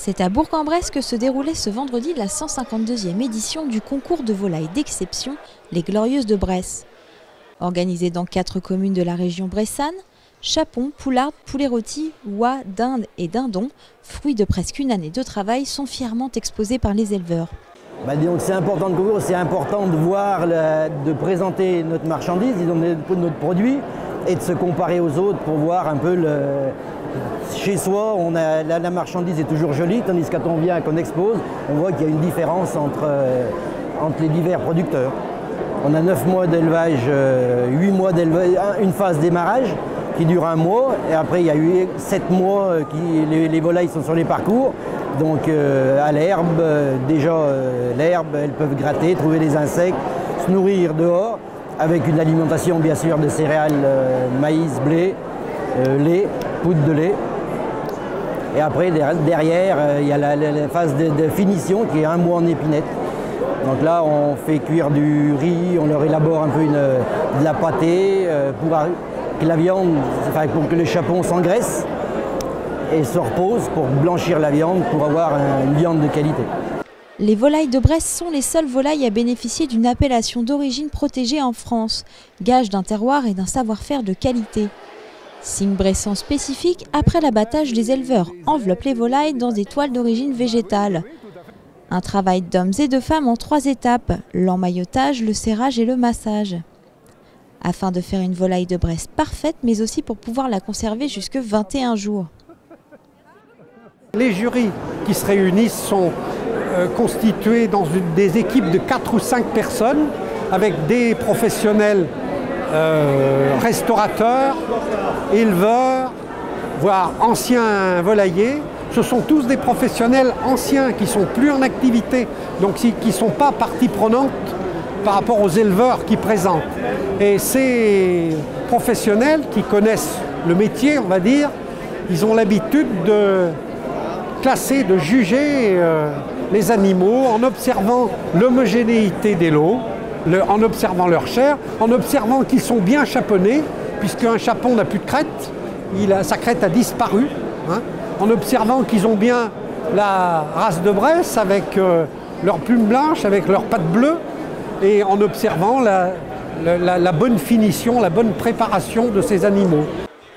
C'est à Bourg-en-Bresse que se déroulait ce vendredi la 152e édition du concours de volailles d'exception, les Glorieuses de Bresse. Organisé dans 4 communes de la région bressane, chapons, poulardes, poulets rôtis, oies, dindes et dindons, fruits de presque une année de travail, sont fièrement exposés par les éleveurs. Donc c'est important de concours, c'est important de voir, de présenter notre marchandise, notre produit, et de se comparer aux autres pour voir un peu chez soi, la marchandise est toujours jolie, tandis que quand on vient, qu'on expose, on voit qu'il y a une différence entre les divers producteurs. On a 9 mois d'élevage, 8 mois d'élevage, une phase démarrage qui dure 1 mois, et après il y a eu 7 mois les volailles sont sur les parcours, donc à l'herbe, l'herbe, elles peuvent gratter, trouver des insectes, se nourrir dehors, avec une alimentation bien sûr de céréales, maïs, blé, lait, poudre de lait. Et après derrière, il y a la phase de finition qui est 1 mois en épinette. Donc là on fait cuire du riz, on leur élabore un peu de la pâtée pour que la viande, pour que le chapon s'engraisse et se repose pour blanchir la viande pour avoir une viande de qualité. Les volailles de Bresse sont les seules volailles à bénéficier d'une appellation d'origine protégée en France, gage d'un terroir et d'un savoir-faire de qualité. Signe bressan spécifique, après l'abattage, les éleveurs enveloppent les volailles dans des toiles d'origine végétale. Un travail d'hommes et de femmes en 3 étapes, l'emmaillotage, le serrage et le massage. Afin de faire une volaille de Bresse parfaite, mais aussi pour pouvoir la conserver jusque 21 jours. Les jurys qui se réunissent sont constitués dans des équipes de 4 ou 5 personnes, avec des professionnels restaurateurs, éleveurs, voire anciens volaillers. Ce sont tous des professionnels anciens qui ne sont plus en activité, donc qui ne sont pas partie prenante par rapport aux éleveurs qui présentent. Et ces professionnels qui connaissent le métier, on va dire, ils ont l'habitude de classer, de juger les animaux en observant l'homogénéité des lots, en observant leur chair, en observant qu'ils sont bien chaponnés, puisqu'un chapon n'a plus de crête, sa crête a disparu, hein, en observant qu'ils ont bien la race de Bresse avec leurs plumes blanches, avec leurs pattes bleues, et en observant la bonne finition, la bonne préparation de ces animaux.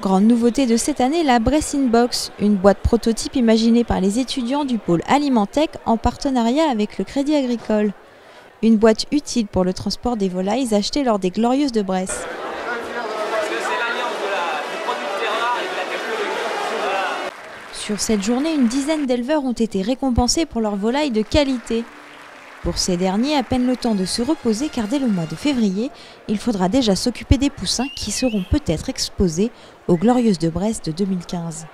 Grande nouveauté de cette année, la Bresse Inbox, une boîte prototype imaginée par les étudiants du pôle Alimentech en partenariat avec le Crédit Agricole. Une boîte utile pour le transport des volailles achetées lors des Glorieuses de Bresse. Sur cette journée, une dizaine d'éleveurs ont été récompensés pour leurs volailles de qualité. Pour ces derniers, à peine le temps de se reposer car dès le mois de février, il faudra déjà s'occuper des poussins qui seront peut-être exposés aux Glorieuses de Bresse de 2015.